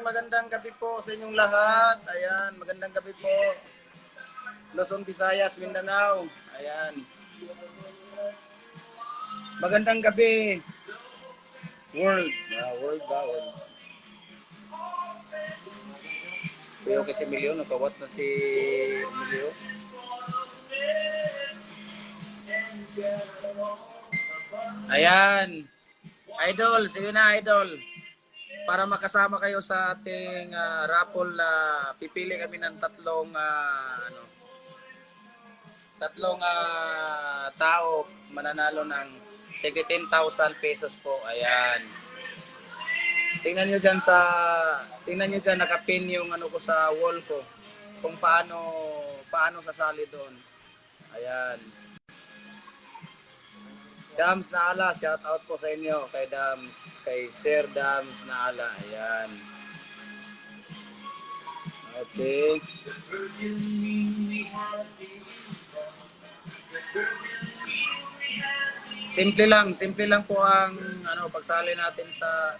magandang gabi po sa inyong lahat. Ayan, magandang gabi po. Luzon, Visayas, Mindanao. Ayan. Magandang gabi. World. World ba? World. Kuya kasi Emilio, nakawatch na si Emilio. Ayan. Idol, sige na idol. Para makasama kayo sa ating raffle na pipili kami ng tatlong tao mananalo ng 10,000 pesos po. Ayan. Tingnan niyo diyan nakapin yung ano ko sa wall ko kung paano sasali doon. Ayan. Dams Naala, shout out po sa inyo kay Sir Dams Naala. Ayan. Okay. Simple lang po ang pagsali natin sa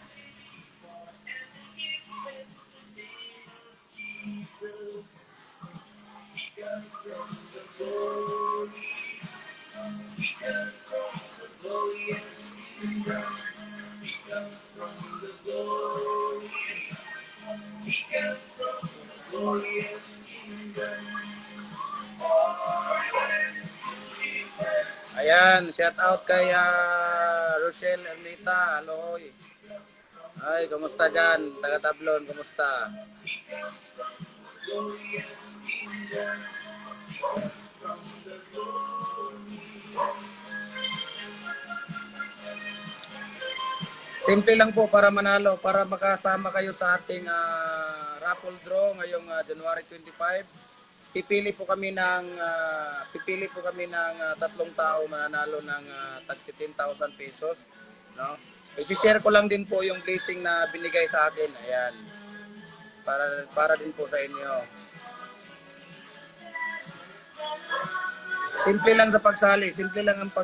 Ayan, shout out kay Rochelle Ermita. Hello. Ay, kumusta dyan? Taga Tablon, kumusta? Simple lang po para manalo, para makasama kayo sa ating raffle draw ngayong January 25. Pipili po kami ng tatlong tao mananalo ng tag 10,000 pesos, no? I-share ko lang din po yung blessing na binigay sa akin. Ayan. Para din po sa inyo. Simple lang sa pagsali, simple lang ang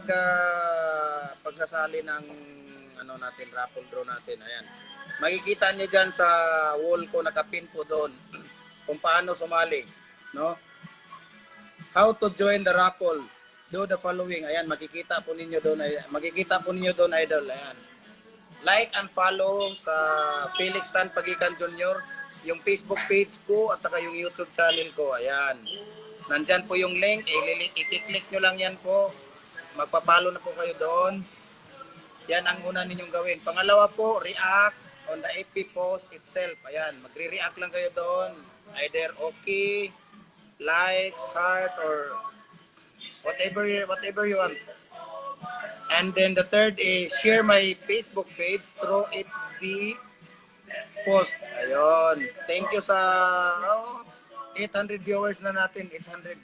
pagsasali ng natin, raffle draw natin. Ayan. Makikita niyo diyan sa wall ko, nakapin po doon kung paano sumali, no? How to join the raffle. Do the following. Ayan, makikita po ninyo doon, idol. Ayan. Like and follow sa Felix Tan Pagikan Jr., yung Facebook page ko at saka yung YouTube channel ko. Ayan. Nandyan po yung link, i-click nyo lang yan po. Magpapalo na po kayo doon. Yan ang una ninyong gawin. Pangalawa po, react on the FB post itself. Ayan, magre-react lang kayo doon. Either okay, likes, heart, or whatever you want. And then the third is share my Facebook page through FB post. Ayun. Thank you sa 800 viewers na natin. 800.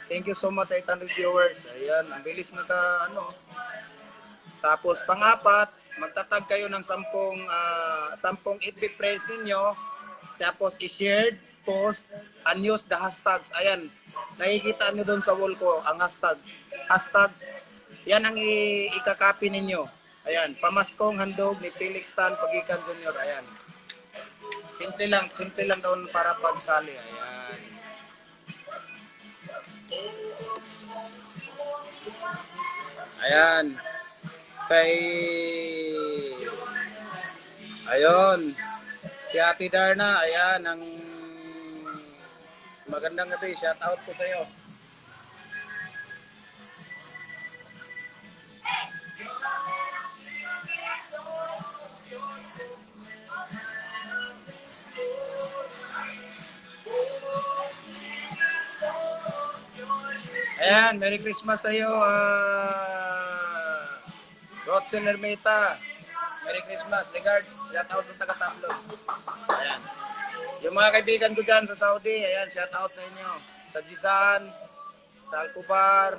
Thank you so much sa 800 viewers. Ayan. Ang bilis na Tapos pang-apat, magtatag kayo ng 10 FB friends ninyo. Tapos i-share, post, and use the hashtags. Ayan. Nakikita nyo doon sa wall ko ang hashtag. Yan ang ikakopy ninyo. Ayan, pamaskong handog ni Felix Tan Pagikan Jr. Ayan. Simple lang doon para pagsali. Ayan. Ayan. Ayun. Si Ate Darna, ayan, ang magandang gabi. Shout out po sa iyo. Ayan, Merry Christmas sa iyo, Rochelle Ermita. Merry Christmas. Regards, shout out sa taga Tablon. Ayan. Yung mga kaibigan ko dyan sa Saudi, ayan, shout out sa inyo. Sa Jisan, sa Alcubar.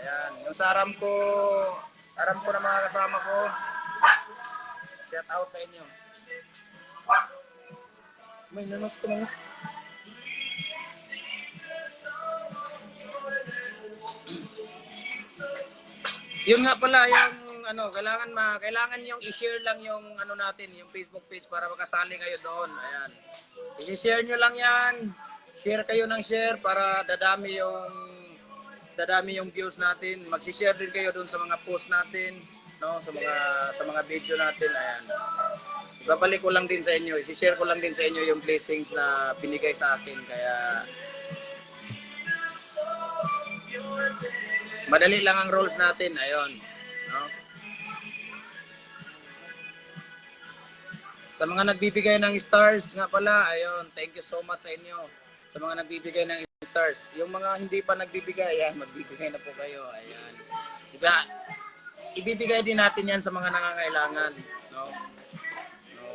Ayan, yung sa Aramco na mga kasama ko. Shout out sa inyo. May nanos ko na. Yun nga pala, yung kailangan yung i-share lang yung ano natin, yung Facebook page para makasali kayo doon. Ayan. I-share nyo lang yan. Share kayo ng share para dadami yung views natin. Magsi-share din kayo doon sa mga post natin, no, sa mga video natin. Ayan. Babalik ko lang din sa inyo, i-share ko lang din sa inyo yung blessings na binigay sa akin. Kaya madali lang ang roles natin. Ayun, no? Sa mga nagbibigay ng stars nga pala, ayun, thank you so much sa inyo. Sa mga nagbibigay ng stars. Yung mga hindi pa nagbibigay, ayan, magbibigay na po kayo. Ayan. Diba? Ibibigay din natin yan sa mga nangangailangan. No? No,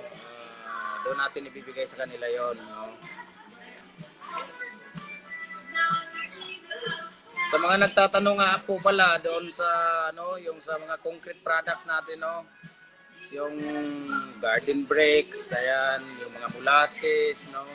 doon natin ibibigay sa kanila yon, no? Sa mga nagtatanong nga po pala doon sa yung sa mga concrete products natin, no? Yung garden breaks, ayan, yung mga molasses, no?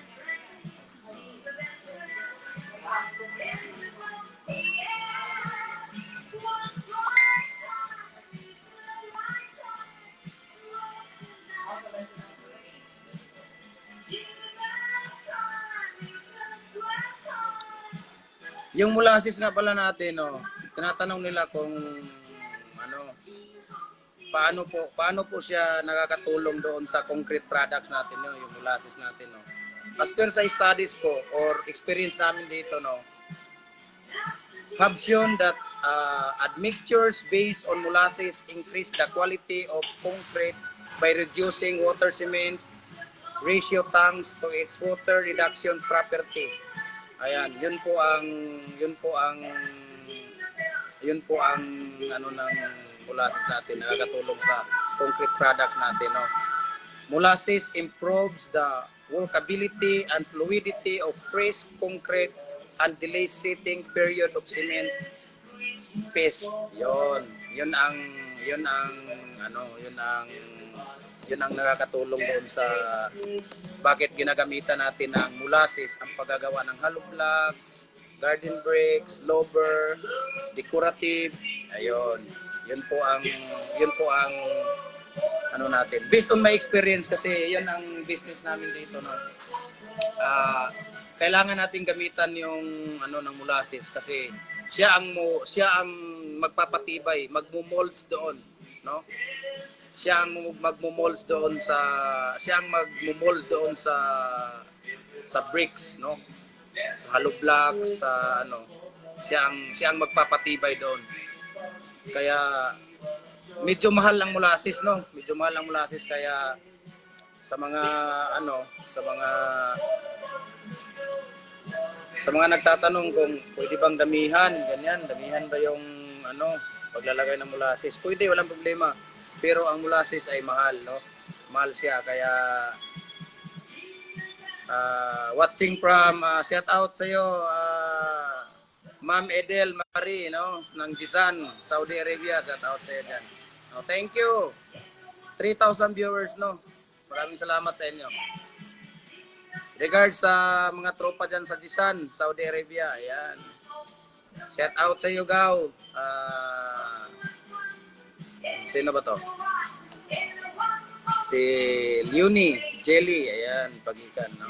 Yung molasses nga pala natin, no, tinatanong nila kung ano, paano po siya nakakatulong doon sa concrete products natin, no, yung molasses natin, no. As per sa studies po or experience namin dito, no, have shown that admixtures based on molasses increase the quality of concrete by reducing water cement ratio thanks to its water reduction property. Ayan, yun po ang ano ng molasses natin, nakakatulong sa concrete products natin, no. Molasses improves the workability and fluidity of fresh concrete and delays setting period of cement paste. Yun ang nakakatulong doon sa bakit ginagamitan natin ng molasses, ang paggagawa ng hollow blocks, garden bricks, lover, decorative. Ayun. Yun po ang ano natin. Based on my experience kasi yan ang business namin dito, no. Kailangan natin gamitan yung ng molasses kasi siya ang magpapatibay, magmo-molds doon, no. Siya ang magmo-molds doon sa bricks, no. Sa hollow blocks, sa siya ang magpapatibay doon. Kaya medyo mahal ang molasses, no. Medyo mahal ang molasses kaya sa mga nagtatanong kung pwede bang damihan ba yung paglalagay ng molasses. Pwede, walang problema. Pero ang molasses ay mahal, no? Mahal siya kaya watching from shout out sa iyo Ma'am Edel Marie, no, ng Jisan, Saudi Arabia. Shout out sa iyo diyan. No, thank you. 3,000 viewers, no. Maraming salamat sa inyo. Regards sa mga tropa dyan sa Jisan, Saudi Arabia. Ayan. Shout out sa iyo, Gaw. Sino ba to? Si Leonie Jelly. Ayan, Pagikan, no?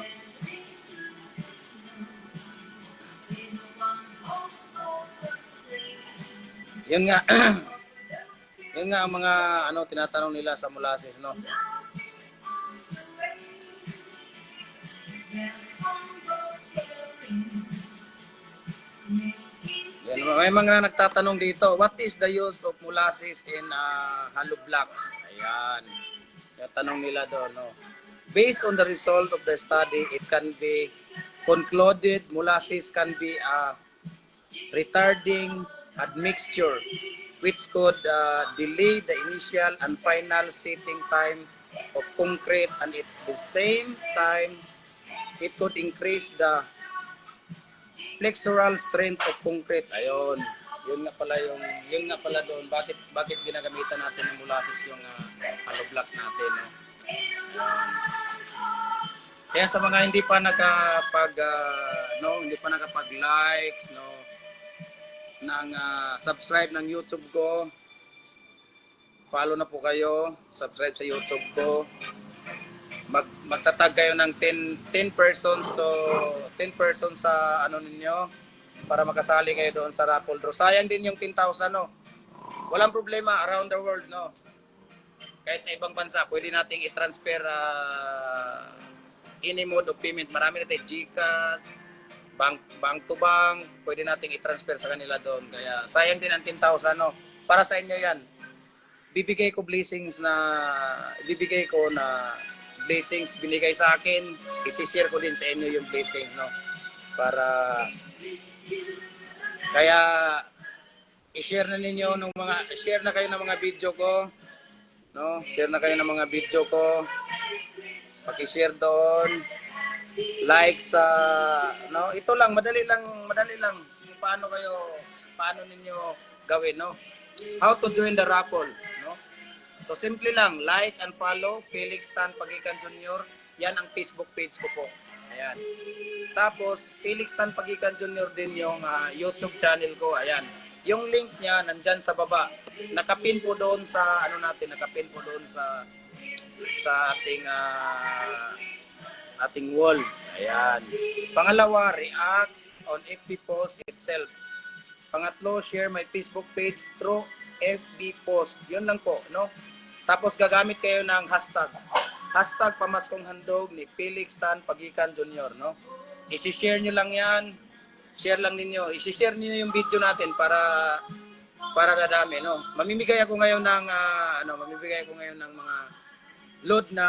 Yun nga. Yun nga ang mga tinatanong nila sa molasses, no? Yan, may mga nagtatanong dito, what is the use of molasses in hollow blocks? Ayan. Yung tanong nila doon, no? Based on the result of the study, it can be concluded molasses can be a retarding admixture which could delay the initial and final setting time of concrete, and at the same time it could increase the flexural strength of concrete. Ayun. Yun nga pala doon bakit ginagamitan natin ng molasses yung hollow blocks natin, no? Ayun. Kaya sa mga hindi pa nakapag-like, no, ng subscribe ng YouTube ko, follow na po kayo, subscribe sa YouTube ko. Magtatag kayo ng 10 persons to 10 persons sa ano ninyo para makasali kayo doon sa raffle draw. Sayang din yung 10,000, no. Walang problema around the world, no. Kahit sa ibang bansa, pwede nating i-transfer any mode of payment. Marami na tayo GCash, bank to bank, pwede nating i-transfer sa kanila doon. Kaya sayang din ang 10,000, no. Para sa inyo 'yan. Bibigay ko na blessings binigay sa akin, i-share ko din sa inyo yung blessings, no. Para kaya i-share na ninyo ng mga share na kayo ng mga video ko, no. Share na kayo ng mga video ko. Paki-share doon. Like sa no, ito lang madali lang kung paano ninyo gawin, no. How to join the raffle, no. So simple lang, like and follow Felix Tan Pagikan Jr. Yan ang Facebook page ko po. Ayan. Tapos Felix Tan Pagikan Jr. din yung YouTube channel ko. Ayan. Yung link niya nandyan sa baba. Nakapin po doon sa nakapin po doon sa ating wall. Ayan. Pangalawa, react on FB post itself. Pangatlo, share my Facebook page through FB post. Yun lang po, no? Tapos gagamit kayo ng hashtag. Hashtag Pamaskong Handog ni Felix Tan Pagikan Jr., no? I-share nyo lang yan. Share lang ninyo. I-share niyo yung video natin para kadami, no? Mamimigay ako ngayon ng mga load na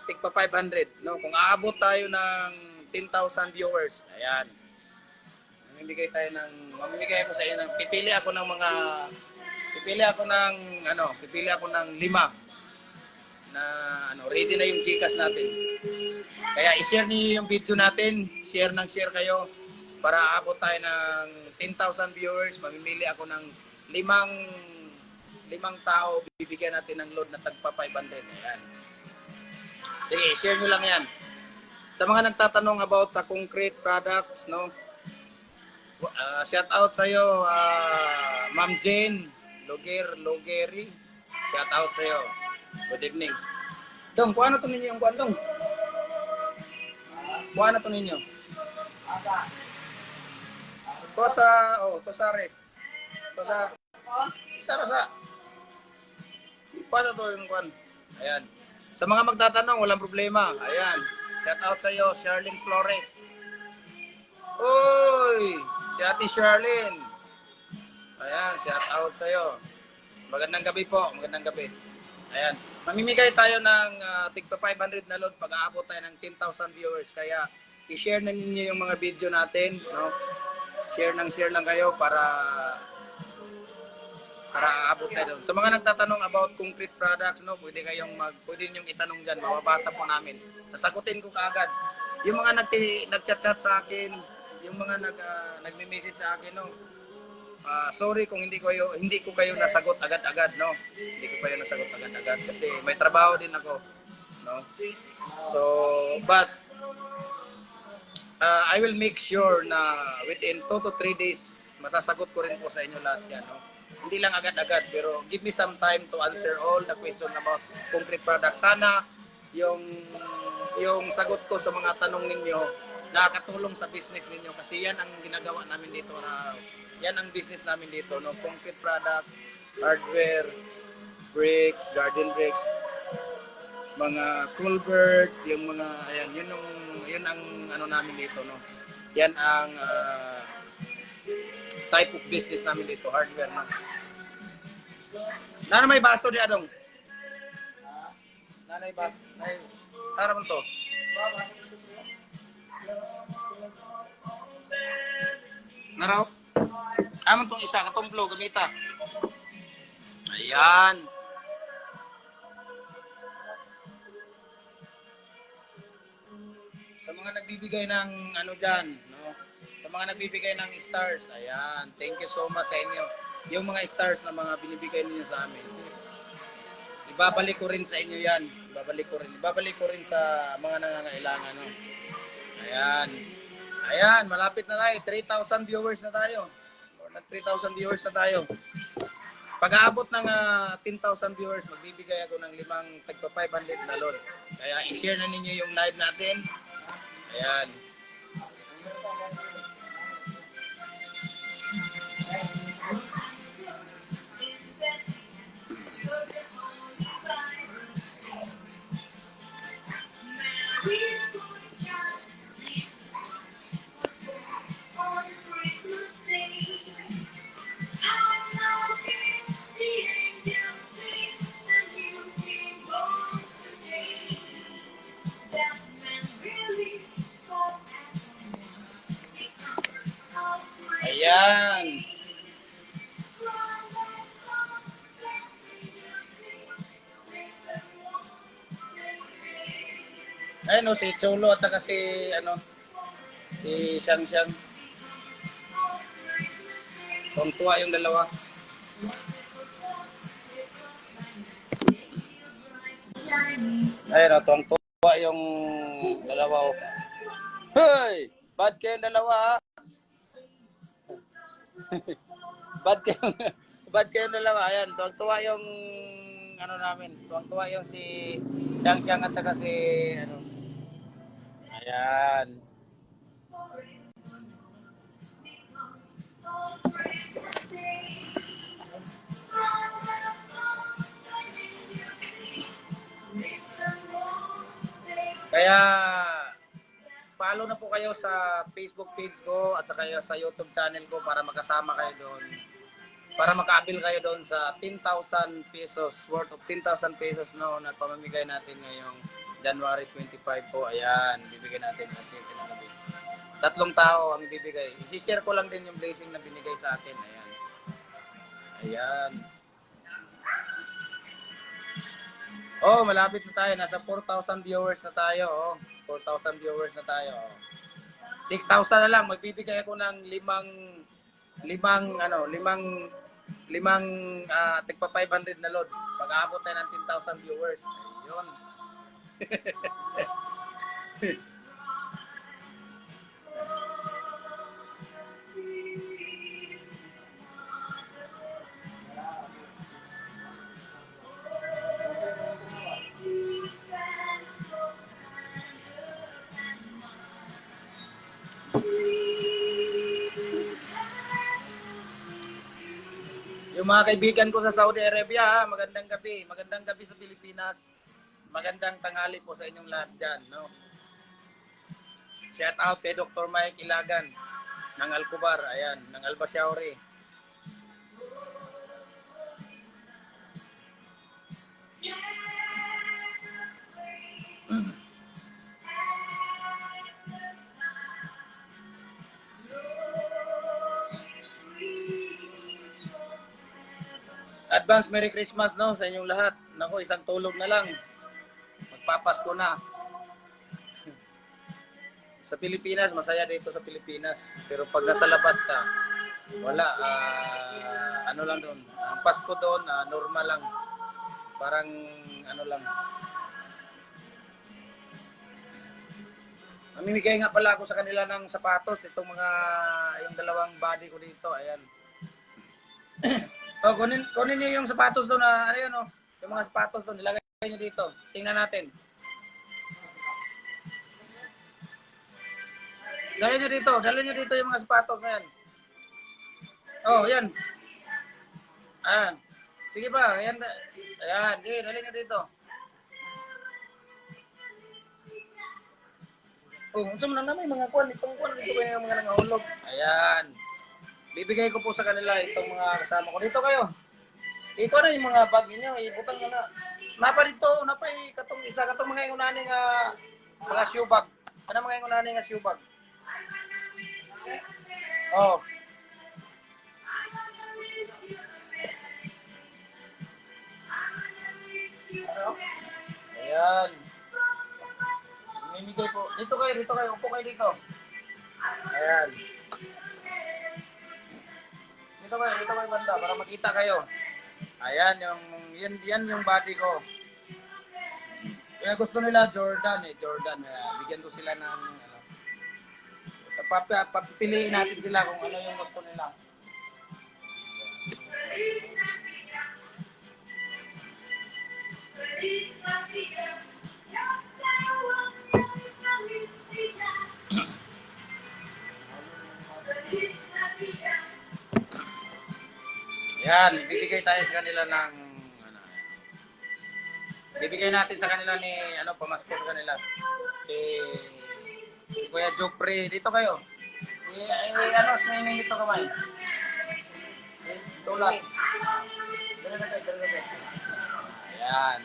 tigpa 500, no? Kung aabot tayo ng 10,000 viewers. Ayan. Mamimigay ako sa inyo pipili ako ng 5 na ready na yung Gcash natin. Kaya i-share niyo yung video natin, share kayo para aabot tayo ng 10,000 viewers. Mamimili ako ng 5 tao, bibigyan natin ng load na tagpa 500. Ayan. Sige, share nyo lang yan. Sa mga nagtatanong about sa concrete products, no? Shout out sa iyo, Ma'am Jane Logeri. Shout out sa iyo. Good evening. Dong, kuha na to ninyo yung kuha, Dong. Kuha na to ninyo. To sa ref. Isa. Kuha na to yung kuha. Ayan. Sa mga magtatanong, walang problema. Ayan. Shout out sa iyo, Charlene Flores. Oy! Si Ate Charlene. Ayan, shout out sa iyo. Magandang gabi po, Ayan. Mamimigay tayo ng tigpa 500 na load pag aabot tayo ng 10,000 viewers. Kaya i-share na ninyo yung mga video natin, no? Share lang kayo para aabot tayo. Sa mga nagtatanong about concrete products, no, pwede ninyong itanong diyan, mababasa po namin. Sasagutin ko kaagad. Yung mga nagchat-chat sa akin, yung mga nagme-message sa akin, no. Sorry kung hindi ko kayo nasagot agad-agad, no. Hindi ko kayo nasagot agad-agad kasi may trabaho din ako, no. So, but I will make sure na within 2 to 3 days masasagot ko rin po sa inyo lahat yan, no. Hindi lang agad-agad pero give me some time to answer all the question about concrete products. Sana yung sagot ko sa mga tanong ninyo nakakatulong sa business ninyo kasi yan ang ginagawa namin dito yan ang business namin dito, no. Concrete product, hardware, bricks, garden bricks, mga culvert, yung mga ayan, yun ang namin dito, no. Yan ang type of business namin dito, hardware, no. Nana may baso di adong. Nanay baso. Tara mo to. Naraw? Amon tong isa katumplo gamita. Ayan. Sa mga nagbibigay ng diyan, no? Sa mga nagbibigay ng stars, ayan. Thank you so much sa inyo. Yung mga stars na mga binibigay niyo sa amin. Ibabalik ko rin sa inyo 'yan. Ibabalik ko rin sa mga nangangailangan, no. Ayan. Ayan, malapit na tayo. 3,000 viewers na tayo. Or nag 3,000 viewers na tayo. Pag-aabot ng 10,000 viewers, magbibigay ako ng 500 na load. Kaya i-share na ninyo yung live natin. Ayan. Ayan. Ayun o, si Cholo at saka si, si Siyang Siyang. Tuwa yung dalawa. Ayun o, tuwa yung dalawa o. Hey! Bad kayong dalawa ha? Bad kayong dalawa. Ayan, tuwa yung namin. Tuwa yung si Siyang Siyang at saka si Ayan. Kaya follow na po kayo sa Facebook page ko at saka sa YouTube channel ko para makasama kayo doon. Para makaabil kayo doon sa 10,000 pesos, worth of 10,000 pesos no, na pamamigay natin ngayong January 25 po. Ayan, bibigyan natin natin kinagabi. 3 tao ang bibigay. I-share ko lang din yung blessing na binigay sa akin. Ayan. Ayan. Oh, malapit na tayo. Nasa 4,000 viewers na tayo. Oh. 4,000 viewers na tayo. Oh. 6,000 na lang. Magbibigay ako ng limang tigpa 500 na load. Pag-aabot tayo ng 10,000 viewers. Yun. Yung mga kaibigan ko sa Saudi Arabia, magandang gabi. Magandang gabi sa Pilipinas. Magandang tanghali po sa inyong lahat dyan. No? Shout out kay Dr. Mike Ilagan ng Alcobar. Ayan, ng Albasyauri. Advance Merry Christmas no sa inyong lahat. Nako, isang tulog na lang. Magpapasko na. Sa Pilipinas, masaya dito sa Pilipinas. Pero pag nasa labas ka, wala. Ano lang doon. Ang Pasko doon, normal lang. Parang lang. Mamimigay nga pala ako sa kanila ng sapatos. Itong yung dalawang body ko dito. Ayan. So, kunin niyo yung sapatos doon na, yung mga sapatos doon, ilagay niyo dito. Tingnan natin. Dalhin niyo dito yung mga sapatos na yan. Oh, yan. Ayan. Sige ba, ayan. Ayan, dalhin niyo dito. Oh, gusto mo na naman mga kuwan. Itong kuwan, dito kayo yung mga nangahulog. Ayan. Bibigay ko po sa kanila itong mga kasama ko. Dito kayo. Ito na yung mga bag niyo, ibutang nyo na. Napa dito, katong isa, katong mga ingunaning mga shoe bag. Ano mga ingunaning shoe bag? Oh. Ayan. Mimigay po. Dito kayo. Upo kayo dito. Ayan. Dito kayo banda para makita kayo. Ayan, yan yung body ko. Kaya gusto nila Jordan. Bigyan ko sila ng papipiliin natin sila kung ano yung gusto nila. Yan, bibigay tayo sa kanila ng ano, bibigay natin sa kanila ni ano pamasko sa kanila. Si Kuya Jopre, dito kayo. Ano, swimming dito kamay. Tulad. Ayan.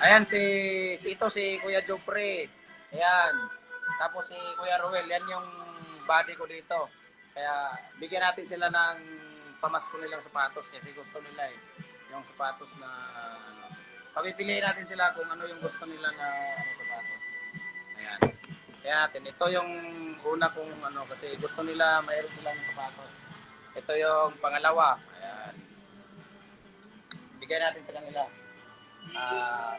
Ayan si Kuya Jopre. Ayan. Tapos si Kuya Ruel, yan yung body ko dito. Kaya bigyan natin sila ng pamasko nilang sapatos kasi gusto nila eh. Yung sapatos na ano. Papipiliin natin sila kung ano yung gusto nila na ano, sapatos. Ayan. Kaya natin, ito yung una kong ano kasi gusto nila mayroon silang sapatos. Ito yung pangalawa. Ayan. Bigyan natin sa kanila.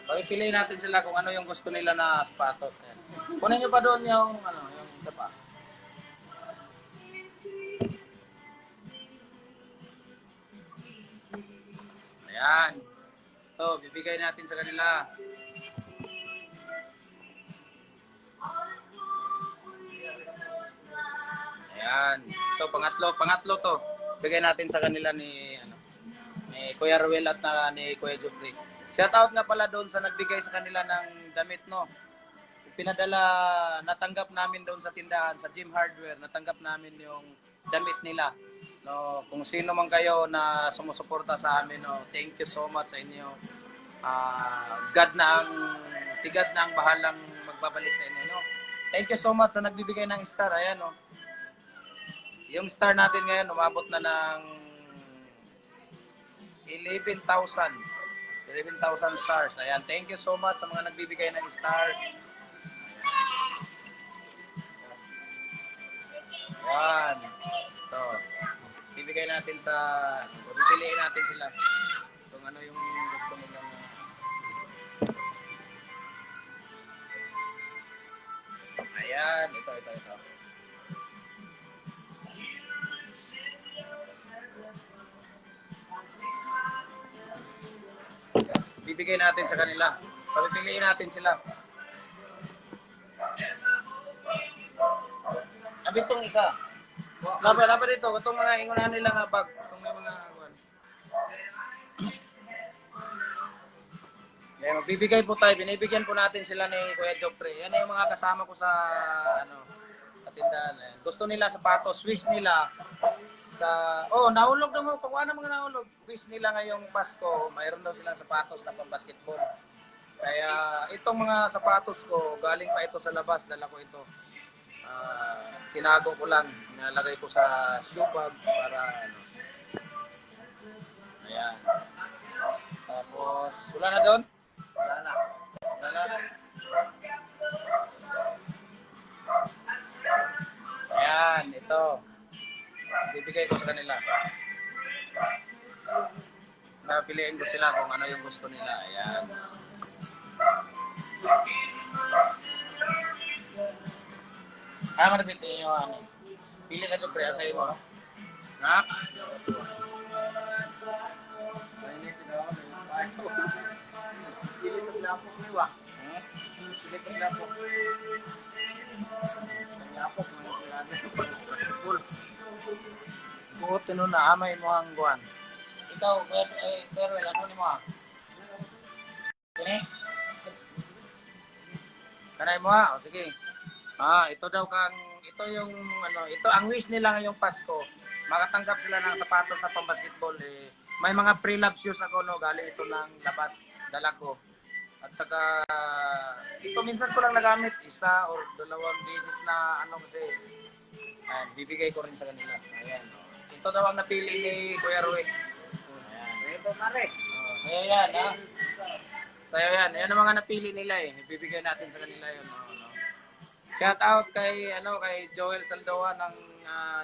Papipiliin natin sila kung ano yung gusto nila na sapatos. Ayan. Kunin nyo pa doon yung ano, yung isa pa. Ayan. So, bibigay natin sa kanila. Ayan. So, pangatlo to. Bigay natin sa kanila ni Kuya Ruel at ni Kuya Jubri. Shout out nga pala doon sa nagbigay sa kanila ng damit, no. Pinadala, natanggap namin doon sa tindahan, sa Gym Hardware, natanggap namin yung damit nila. No, kung sino man kayo na sumusuporta sa amin, no, thank you so much sa inyo. Si God na ang bahalang magbabalik sa inyo, no. Thank you so much sa nagbibigay ng star. Ayan, no. Yung star natin ngayon, umabot na ng 11,000 stars. Ayan, thank you so much sa mga nagbibigay ng star. Ayan. So, bibigay natin pipiliin natin sila kung ano yung gusto nila na. Ayan, ito. Bibigay natin sa kanila. Papipiliin natin sila. Abitong isa. Laban dito. Itong mga ingunahan nila nga bag. Itong may mga yeah, magbibigay po tayo. Binibigyan po natin sila ni Kuya Jopre. Yan yung mga kasama ko sa tindahan. Gusto nila sapatos. Wish nila nahulog na mo. Pagwa na mga nahulog. Wish nila ngayong Pasko. Mayroon daw silang sapatos na pang basketball. Kaya itong mga sapatos ko, galing pa ito sa labas. Dala ko ito. Tinago ko lang. Nalagay ko sa shoe bag para ayan. Tapos, wala na doon? Wala na. Ayan, ito. Bibigay ko sa kanila. Napiliin ko sila kung ano yung gusto nila. Ayan. Marabiti nyo ano. Pili ka doon, pre. Asay mo. Ha? Pili ka lapok mo ba? Pili ka lapok. Lapok mo yung pilado. Buot no na amay mo ang guwan. Ikaw, pero ano ni mo? Kini? Kanay mo ha? O sige. Ito yung ito ang wish nila ngayong Pasko. Makatanggap sila ng sapatos na pang-basketball eh. May mga pre-love shoes ako no, galing ito ng labas, dala ko. At saka ito minsan ko lang nagamit, isa or dalawang beses na kasi bibigay ko rin sa kanila. Ayan. Ito daw ang napili ni Kuya Ruel. Ayan. Ito pare. Ayan ha. Sa'yo yan. Ayan ang mga napili nila eh. Ibibigay natin sa kanila yun. Shout out kay Joel Saldoa ng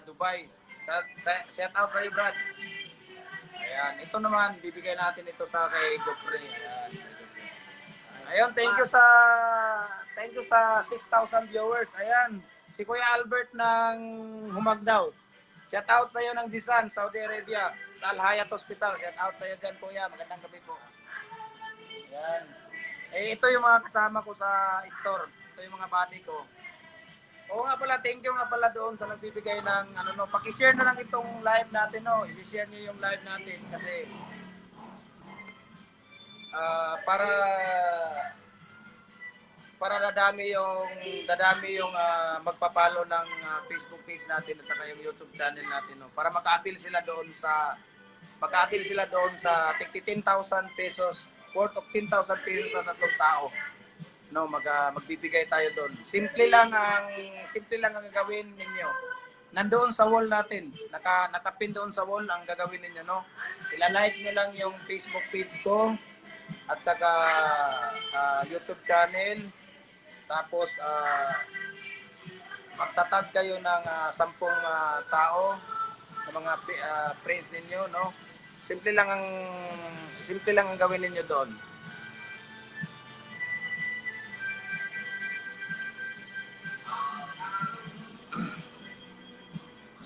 Dubai. Shout out kay Brad. Ayan, ito naman bibigay natin ito kay Gopre. Ayan. Ayun, thank you sa 6,000 viewers. Ayan, si Kuya Albert ng Humagdaw. Shout out sa iyo ng Disan, Saudi Arabia, sa Al Hayat Hospital. Shout out sa iyo diyan, Kuya. Magandang gabi po. Ayan. Ito yung mga kasama ko sa store. Ito yung mga buddy ko. Oo nga pala, thank you nga pala doon sa nagbibigay ng ano no. Paki-share na lang itong live natin no. I-share niyo yung live natin kasi para dadami yung magpapalo ng Facebook page natin at saka yung YouTube channel natin no. Para maka-appeal sila doon sa 10,000 pesos, worth of 10,000 pesos sa tatlong tao. No, magbibigay tayo doon. Simple lang ang gagawin ninyo. Nandoon sa wall natin, nakapin doon sa wall ang gagawin ninyo, no. Ila-like niyo lang yung Facebook page ko at saka YouTube channel. Tapos magtatag kayo ng 10 tao sa mga friends ninyo, no. Simple lang ang gawin ninyo doon.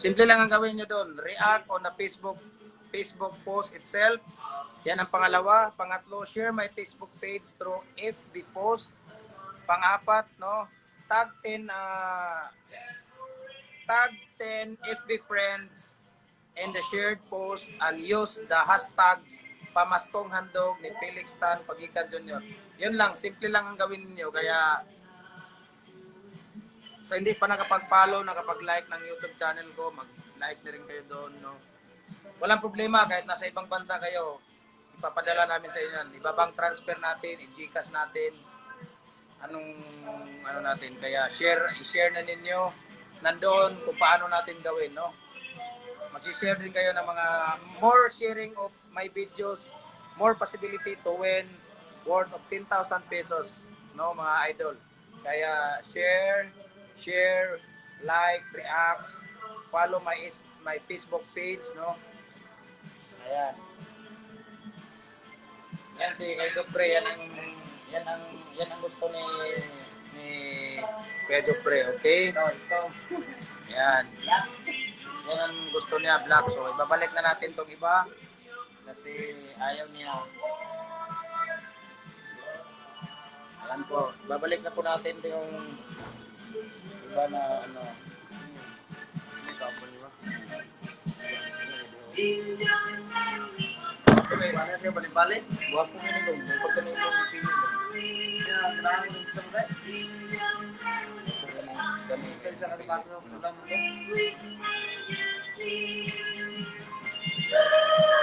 Simple lang ang gawin nyo doon. React on the Facebook post itself. Yan ang pangalawa. Pangatlo, share my Facebook page through FB post. Pang-apat, no? Tag 10 FB friends in the shared post and use the hashtags Pamaskong Handog ni Felix Tan Pagikan Jr. Yun lang, simple lang ang gawin niyo. Kaya sa hindi pa nakapag-follow, nakapag-like ng YouTube channel ko, mag-like na rin kayo doon, no? Walang problema kahit nasa ibang bansa kayo. Ipapadala namin sa inyo yan. Ibabang transfer natin, i-GCash natin. Ano natin. Kaya i-share na ninyo nandoon kung paano natin gawin, no? Mag-share din kayo ng mga more sharing of my videos, more possibility to win worth of 10,000 pesos, no, mga idol. Kaya share, like, react, follow my Facebook page, no? Ayan. Yan si Kuya Jopre, yan ang gusto ni Kuya Jopre, okay? Yan. Yan ang gusto niya, black. So, ibabalik na natin tong iba kasi ayaw niya. Ayan po, babalik na po natin yung iba na ano. Okay, mana siya balik-balik? Buwan po minimum. Pagka na yung pinili.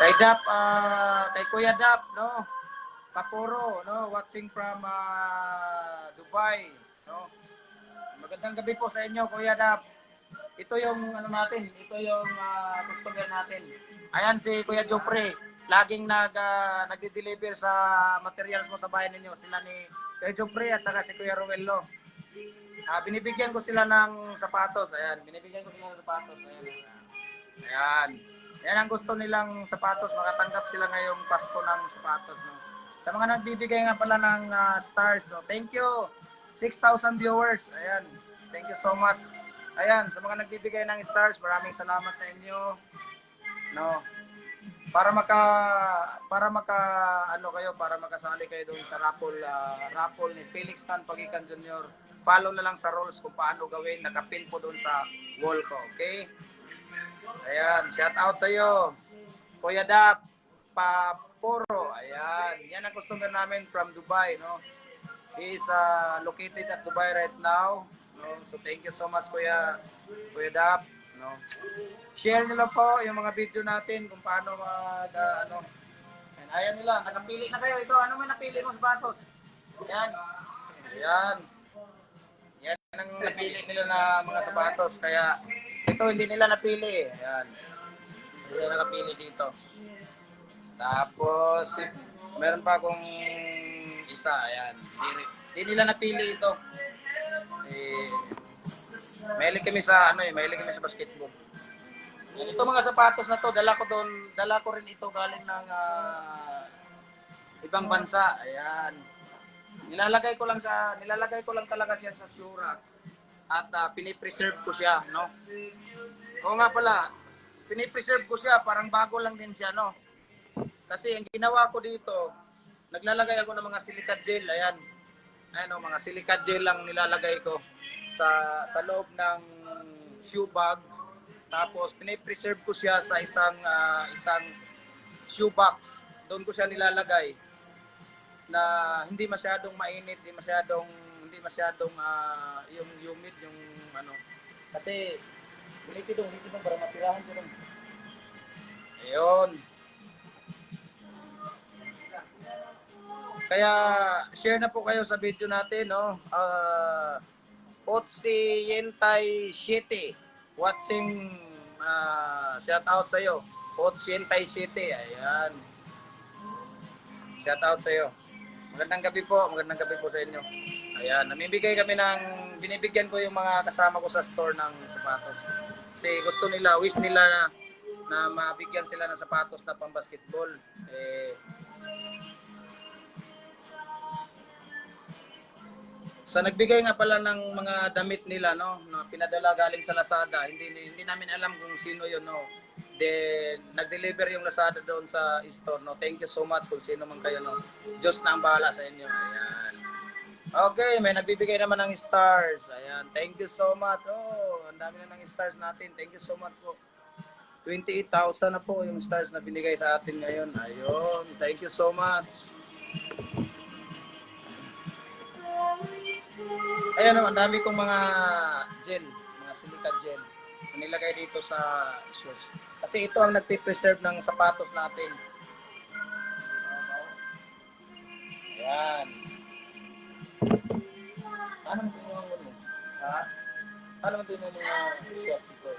Kay Dap, kay Kuya Dap, no? Kapuro, no? Watching from Dubai, no? Magandang gabi po sa inyo, Kuya Dap. Ito yung ano natin, ito yung customer natin. Ayan si Kuya Jopre, laging nagde-deliver sa materials mo sa bahay ninyo. Sila ni Kuya Jopre at saka si Kuya Ruello. Binibigyan ko sila ng sapatos. Ayan, binibigyan ko sila ng sapatos. Ayan. Yan ang gusto nilang sapatos. Makatanggap sila ngayong Pasko ng sapatos. No? Sa mga nagbibigay nga pala ng stars. No? Thank you. 6,000 viewers. Ayan. Thank you so much. Ayan, sa mga nagbibigay ng stars, maraming salamat sa inyo. No. Para makasali kayo doon sa raffle ni Felix Tan Pagikan Jr. Follow na lang sa rules kung paano gawin. Nakapin po doon sa wall ko, okay? Ayan, shout out sa iyo. Kuya Dap, Paporo. Ayan, yan ang customer namin from Dubai, no? He is located at Dubai right now. No? So thank you so much Kuya Dap, no. Share niyo lang po yung mga video natin kung paano ano. Ayan nila, nakapili na kayo. Ito, ano man napili mo sa batos? Ayan. Ayan. Yan ang napili nila na mga sapatos. Kaya ito hindi nila napili. Ayan. Hindi nila napili dito. Tapos meron pa akong isa. Ayan. Hindi nila napili ito. Mahilig kami sa basketball. Yan, ito mga sapatos na to, dala ko rin ito galing ng ibang bansa. Ayan. Nilalagay ko lang talaga siya sa sura at pinipreserve ko siya, no. Oo nga pala, pinipreserve ko siya, parang bago lang din siya, no. Kasi ang ginawa ko dito, naglalagay ako ng mga silicone gel. Ayan. Ayan o, mga silicone gel lang nilalagay ko sa loob ng shoe bag. Tapos pinipreserve ko siya sa isang shoe box. Doon ko siya nilalagay na hindi masyadong mainit, hindi masyadong yung humid, yung ano. Kasi litidong para matirahan siya doon. Ayun. Kaya share na po kayo sa video natin, no? Otsi Yentay City watching, shout out sa iyo. Otsi Yentay City. Ayan. Shout out sa iyo. Magandang gabi po sa inyo. Ayan, binibigyan ko yung mga kasama ko sa store ng sapatos. Kasi gusto nila, wish nila na mabigyan sila ng sapatos na pang basketball. Sa nagbigay nga pala ng mga damit nila, no, na pinadala galing sa Lazada, hindi namin alam kung sino 'yon, no. Then nag-deliver yung Lazada doon sa store, no. Thank you so much kung sino man kayo, no. Diyos na ang bahala sa inyo. Ayan. Okay, may nagbibigay naman ng stars. Ayan. Thank you so much. Oh, ang dami na ng stars natin. Thank you so much po. 28,000 na po yung stars na binigay sa atin ngayon. Ayun. Thank you so much. Ayan naman, dami kong mga gel, mga silicone gel na nilagay dito sa shoes. Kasi ito ang nagpipreserve ng sapatos natin. Ayan. Ano mo tinuha mo? Ha? Ano mo tinuha mo mga shorts ito?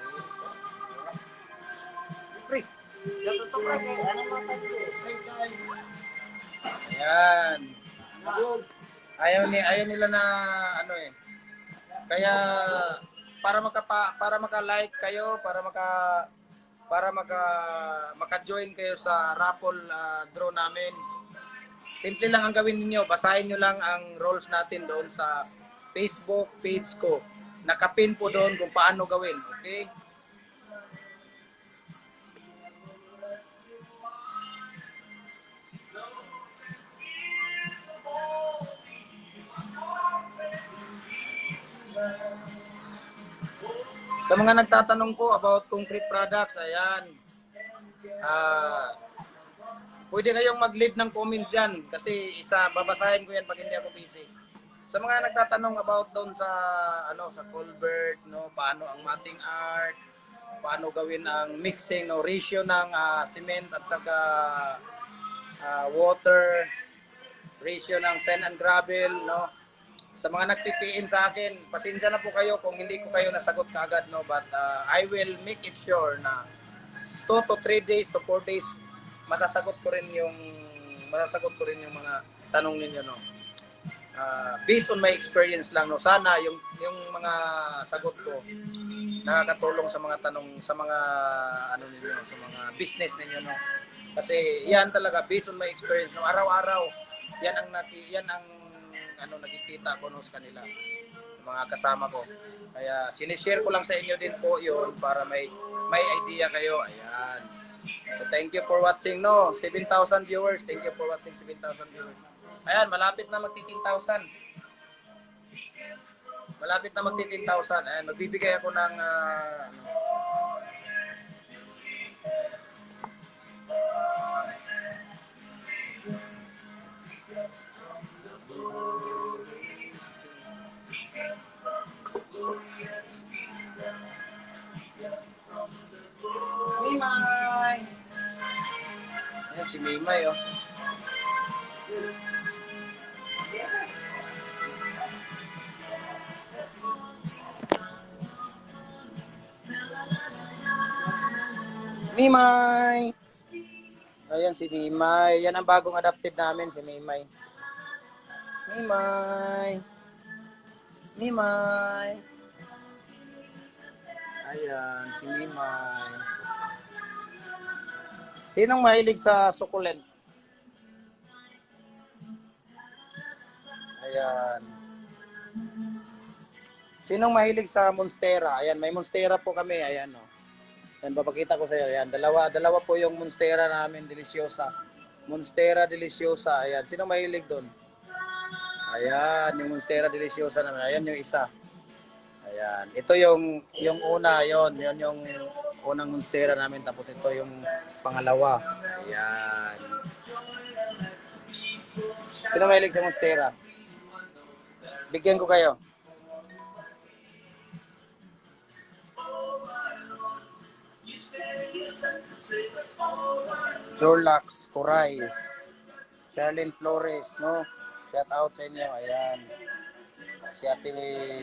Free. Ayan. Ayaw nila na ano eh. Kaya para maka-like kayo, maka-join kayo sa raffle draw namin. Simple lang ang gawin niyo, basahin niyo lang ang rules natin doon sa Facebook page ko. Nakapin po doon kung paano gawin, okay? Sa mga nagtatanong po about concrete products, ayan. Pwede kayong mag-leave ng comment dyan kasi babasahin ko yan pag hindi ako busy. Sa mga nagtatanong about doon sa sa culvert, no, paano ang matting art, paano gawin ang mixing, no, ratio ng cement at saka water, ratio ng sand and gravel, no. Sa mga nagpipiin sa akin, pasensya na po kayo kung hindi ko kayo nasagot kaagad, no, but I will make it sure na 2 to 3 days to 4 days masasagot ko rin yung mga tanong ninyo, no. Based on my experience lang, no. Sana yung mga sagot ko nakakatulong sa mga tanong, sa mga ninyo, sa mga business ninyo, no. Kasi yan talaga based on my experience, no. Araw-araw yan ang nakikita ko no sa kanila, mga kasama ko. Kaya sinishare ko lang sa inyo din po yun para may idea kayo. Ayan. So thank you for watching, no. 7,000 viewers. Thank you for watching, 7,000 viewers. Ayan, malapit na magti-10,000. Ayan, magbibigay ako ng Mimay. Ayan si Mimay, oh. Mimay. Ayan si Mimay. Yan ang bagong adopted namin, si Mimay. Mimay. Ayan, si Mimay. Sinong mahilig sa sukulent? Ayan. Sinong mahilig sa monstera? Ayan, may monstera po kami. Ayan, oh. Ayan, papakita ko sa iyo. Ayan, dalawa po yung monstera namin, delisyosa. Monstera Deliciosa. Ayan. Sino mahilig doon? Ayan, yung Monstera Deliciosa naman. Ayan yung isa. Ayan. Ito yung una, yon yung unang Monstera namin. Tapos ito yung pangalawa. Ayan. Sino mahilig sa Monstera? Bigyan ko kayo. Jorlax, Coray, Charlene Flores, no? Shout out sa inyo. Ayan. Si ate,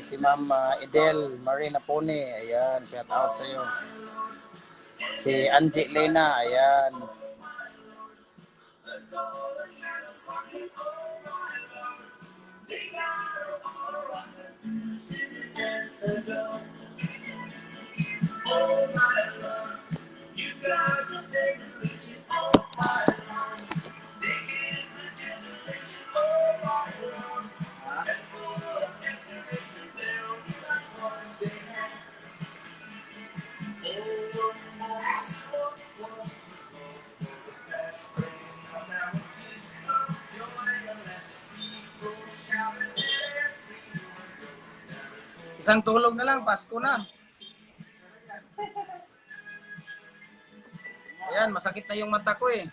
si Ma'am Edel Marina Pone. Ayan, shout out sa iyo. Si Angie Lena. Ayan. Isang tulog na lang, Pasko na. Ayan, masakit na yung mata ko eh.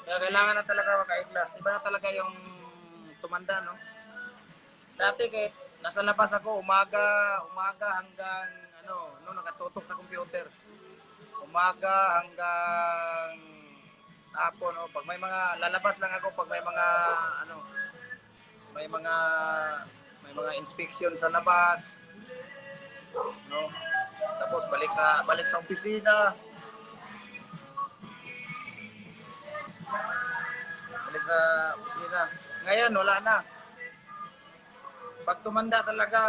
Kaya kailangan na talaga maka-eyeglass. Iba na talaga yung tumanda, no? Dati kahit nasa labas ako, umaga hanggang nakatutok sa computer. Umaga hanggang hapon, no? Pag may mga lalabas lang ako pag may mga inspection sa labas, no? Tapos balik sa opisina. Balik sa opisina. Ngayon wala na. Pag tumanda talaga,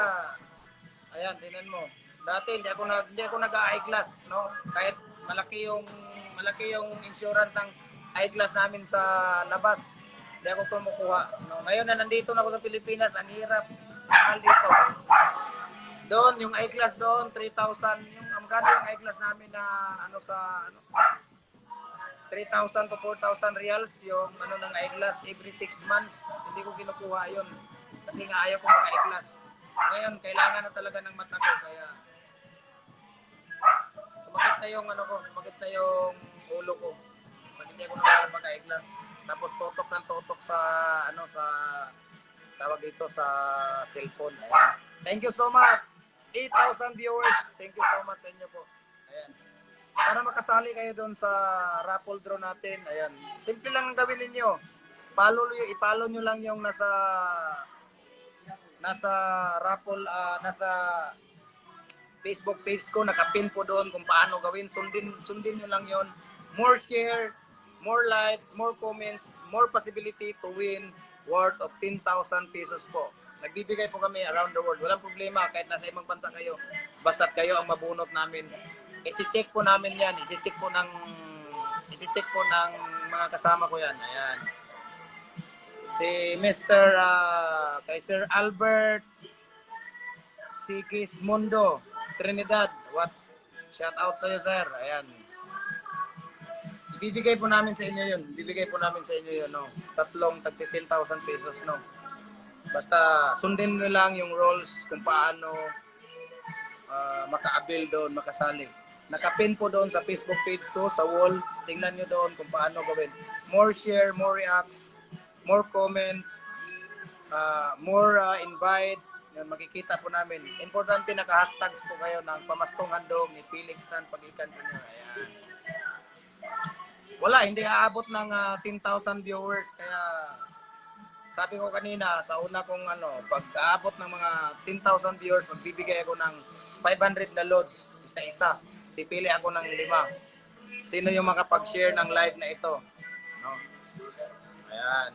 ayan, tingnan mo. Dati hindi ako nag-eyeglass, no? Kahit malaki yung insurance ng eyeglass namin sa labas. Hindi ako kumukuha. No? Ngayon na nandito na ako sa Pilipinas, ang hirap. Mahal dito. Doon, yung eyeglass doon, 3,000. Yung magkano yung eyeglass namin na 3,000 to 4,000 reals yung ng eyeglass every 6 months. Hindi ko kinukuha yun. Kasi nga ayaw ko mag-eyeglass. Ngayon, kailangan na talaga ng mata ko. Kaya sumakit na yung ulo ko. Pag hindi ako mag-eyeglass. Tapos totok sa tawag dito sa cellphone. Ayan. Thank you so much. 8,000 viewers. Thank you so much sa inyo po. Ayan. Para makasali kayo doon sa raffle draw natin. Ayan. Simple lang ang gawin ninyo. I-follow nyo lang yung nasa raffle, nasa Facebook page ko, nakapin po doon kung paano gawin. Sundin nyo lang yon. More share, more likes, more comments, more possibility to win worth of 10,000 pesos po. Nagbibigay po kami around the world. Walang problema kahit nasa ibang bansa kayo. Basta't kayo ang mabunot namin. I-check po namin yan. I-check po ng mga kasama ko yan. Ayan. Si Mr. Kay Sir Albert Sigismundo Trinidad. Shout out sa iyo, sir. Ayan. Ibibigay po namin sa inyo yun. No? Tatlong tagti 10,000 pesos, no? Basta sundin nyo lang yung rules kung paano maka-avail doon, makasali. Nakapin po doon sa Facebook page ko, sa wall. Tingnan nyo doon kung paano gawin. More share, more reacts, more comments, more invite. Yan, makikita po namin. Importante naka-hashtags po kayo ng Pamastong Handog ni Felix Tan Pagikan po nyo. Ayan. Wala, hindi aabot ng 10,000 viewers. Kaya sabi ko kanina, sa una kong pag aabot ng mga 10,000 viewers, magbibigay ako ng 500 na load, isa-isa. Pipili ako ng 5. Sino yung makapag-share ng live na ito? No? Ayan.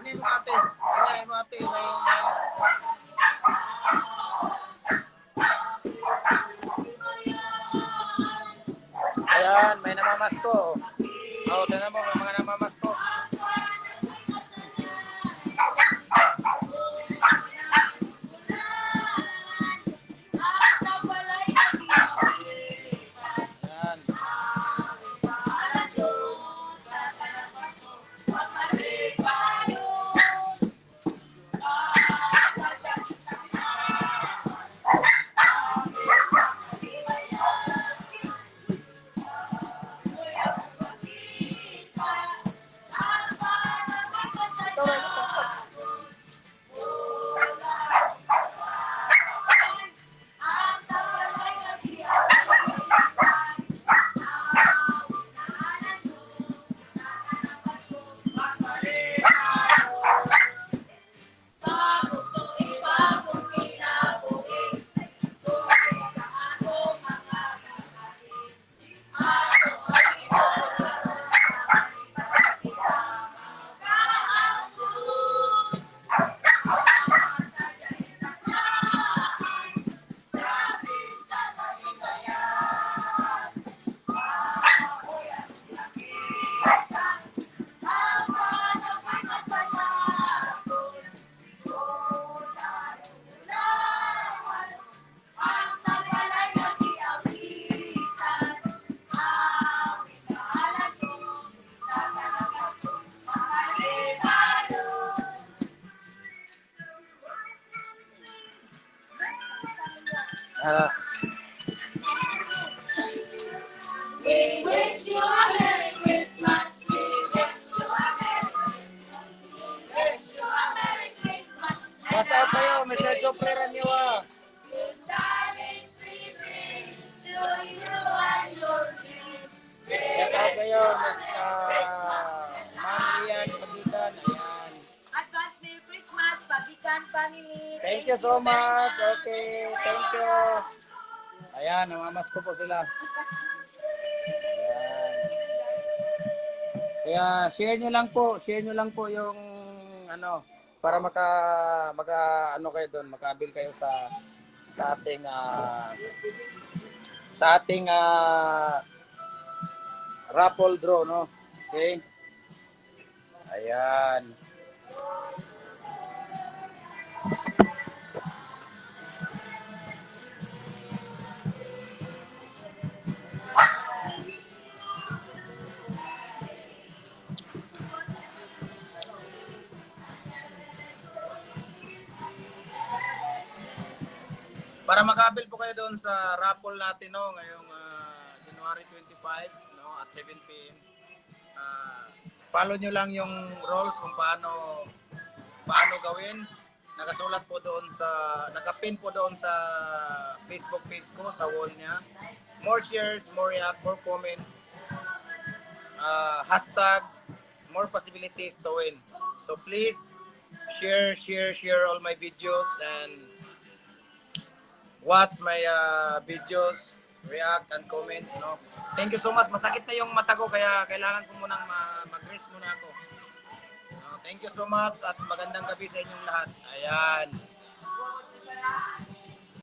Ini mo ate. Ayan, may namamasko. Tignan mo, may mga namamasko. pera niyo ah. Shout out kayo, Miss Ma'am Lian Pagitan. Ayan. Advance Merry Christmas, Pagikan Family. Thank you so much. Okay, thank you. Ayan, namamas ko po sila. Kaya share nyo lang po yung ano para maka ano kayo doon, makabil kayo sa ating raffle draw, no? Okay? Ayan. Para makabil po kayo doon sa raffle natin, no, ngayong January 25, no, at 7 p.m. Follow nyo lang yung rules kung paano gawin. Nakasulat po doon nakapin po doon sa Facebook page ko, sa wall niya. More shares, more react, more comments, hashtags, more possibilities to win. So please share all my videos and watch my videos, react and comments, no. Thank you so much. Masakit na yung mata ko kaya kailangan ko munang mag-rest muna ako. No, thank you so much at magandang gabi sa inyong lahat. Ayan.